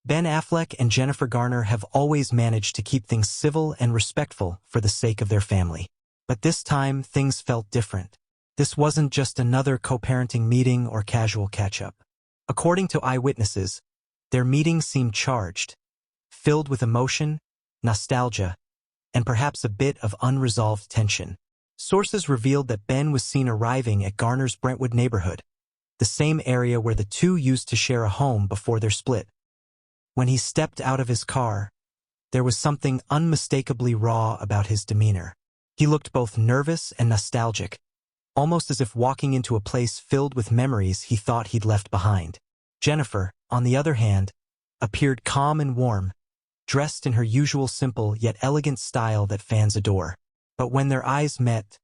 Ben Affleck and Jennifer Garner have always managed to keep things civil and respectful for the sake of their family. But this time, things felt different. This wasn't just another co-parenting meeting or casual catch-up. According to eyewitnesses, their meeting seemed charged, filled with emotion, nostalgia, and perhaps a bit of unresolved tension. Sources revealed that Ben was seen arriving at Garner's Brentwood neighborhood, the same area where the two used to share a home before their split. When he stepped out of his car, there was something unmistakably raw about his demeanor. He looked both nervous and nostalgic, almost as if walking into a place filled with memories he thought he'd left behind. Jennifer, on the other hand, appeared calm and warm, dressed in her usual simple yet elegant style that fans adore. But when their eyes met,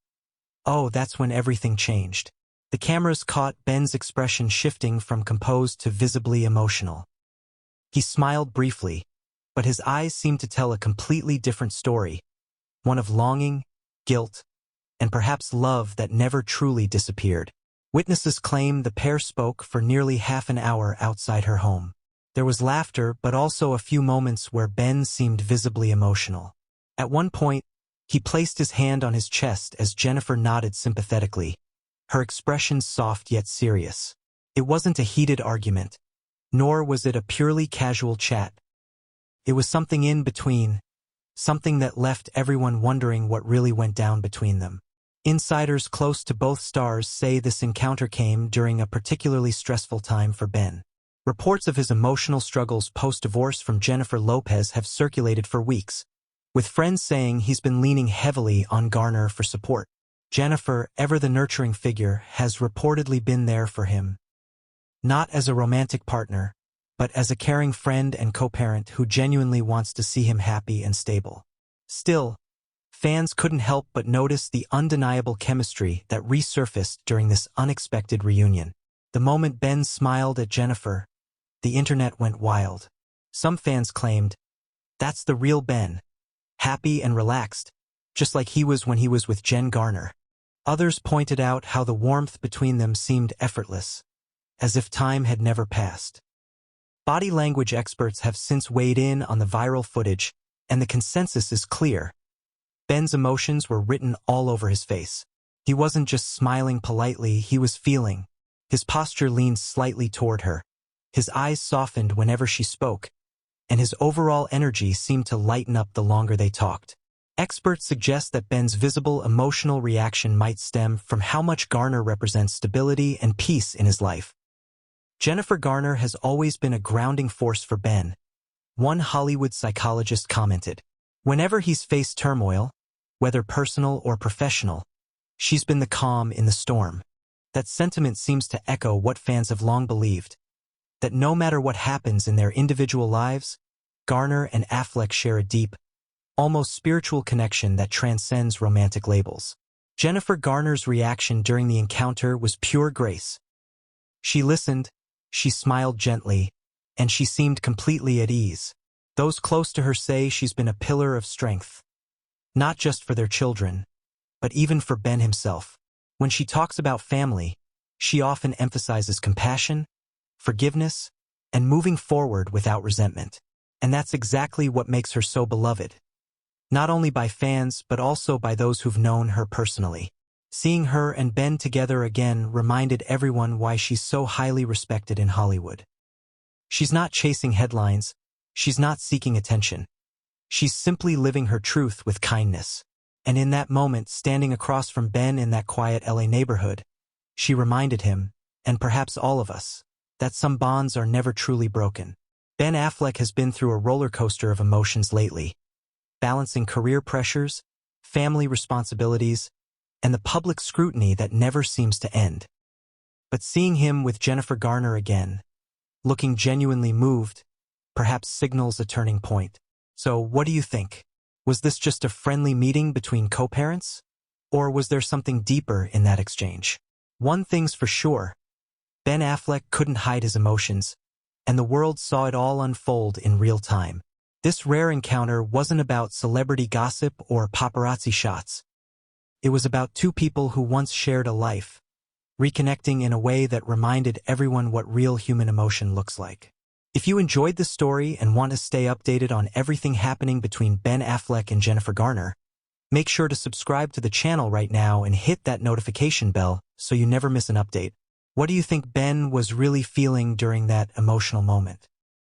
that's when everything changed. The cameras caught Ben's expression shifting from composed to visibly emotional. He smiled briefly, but his eyes seemed to tell a completely different story, one of longing, guilt, and perhaps love that never truly disappeared. Witnesses claim the pair spoke for nearly half an hour outside her home. There was laughter, but also a few moments where Ben seemed visibly emotional. At one point, he placed his hand on his chest as Jennifer nodded sympathetically, her expression soft yet serious. It wasn't a heated argument, nor was it a purely casual chat. It was something in between, something that left everyone wondering what really went down between them. Insiders close to both stars say this encounter came during a particularly stressful time for Ben. Reports of his emotional struggles post-divorce from Jennifer Lopez have circulated for weeks, with friends saying he's been leaning heavily on Garner for support. Jennifer, ever the nurturing figure, has reportedly been there for him, not as a romantic partner, but as a caring friend and co-parent who genuinely wants to see him happy and stable. Still, fans couldn't help but notice the undeniable chemistry that resurfaced during this unexpected reunion. The moment Ben smiled at Jennifer, the internet went wild. Some fans claimed, "That's the real Ben, happy and relaxed, just like he was when he was with Jen Garner." Others pointed out how the warmth between them seemed effortless, as if time had never passed. Body language experts have since weighed in on the viral footage, and the consensus is clear. Ben's emotions were written all over his face. He wasn't just smiling politely, he was feeling. His posture leaned slightly toward her. His eyes softened whenever she spoke, and his overall energy seemed to lighten up the longer they talked. Experts suggest that Ben's visible emotional reaction might stem from how much Garner represents stability and peace in his life. Jennifer Garner has always been a grounding force for Ben. One Hollywood psychologist commented, "Whenever he's faced turmoil, whether personal or professional, she's been the calm in the storm." That sentiment seems to echo what fans have long believed, that no matter what happens in their individual lives, Garner and Affleck share a deep, almost spiritual connection that transcends romantic labels. Jennifer Garner's reaction during the encounter was pure grace. She listened, she smiled gently, and she seemed completely at ease. Those close to her say she's been a pillar of strength, not just for their children, but even for Ben himself. When she talks about family, she often emphasizes compassion, forgiveness, and moving forward without resentment. And that's exactly what makes her so beloved, not only by fans but also by those who've known her personally. Seeing her and Ben together again reminded everyone why she's so highly respected in Hollywood. She's not chasing headlines, she's not seeking attention. She's simply living her truth with kindness. And in that moment, standing across from Ben in that quiet LA neighborhood, she reminded him, and perhaps all of us, that some bonds are never truly broken. Ben Affleck has been through a roller coaster of emotions lately, balancing career pressures, family responsibilities, and the public scrutiny that never seems to end. But seeing him with Jennifer Garner again, looking genuinely moved, perhaps signals a turning point. So what do you think? Was this just a friendly meeting between co-parents? Or was there something deeper in that exchange? One thing's for sure, Ben Affleck couldn't hide his emotions, and the world saw it all unfold in real time. This rare encounter wasn't about celebrity gossip or paparazzi shots. It was about two people who once shared a life, reconnecting in a way that reminded everyone what real human emotion looks like. If you enjoyed this story and want to stay updated on everything happening between Ben Affleck and Jennifer Garner, make sure to subscribe to the channel right now and hit that notification bell so you never miss an update. What do you think Ben was really feeling during that emotional moment?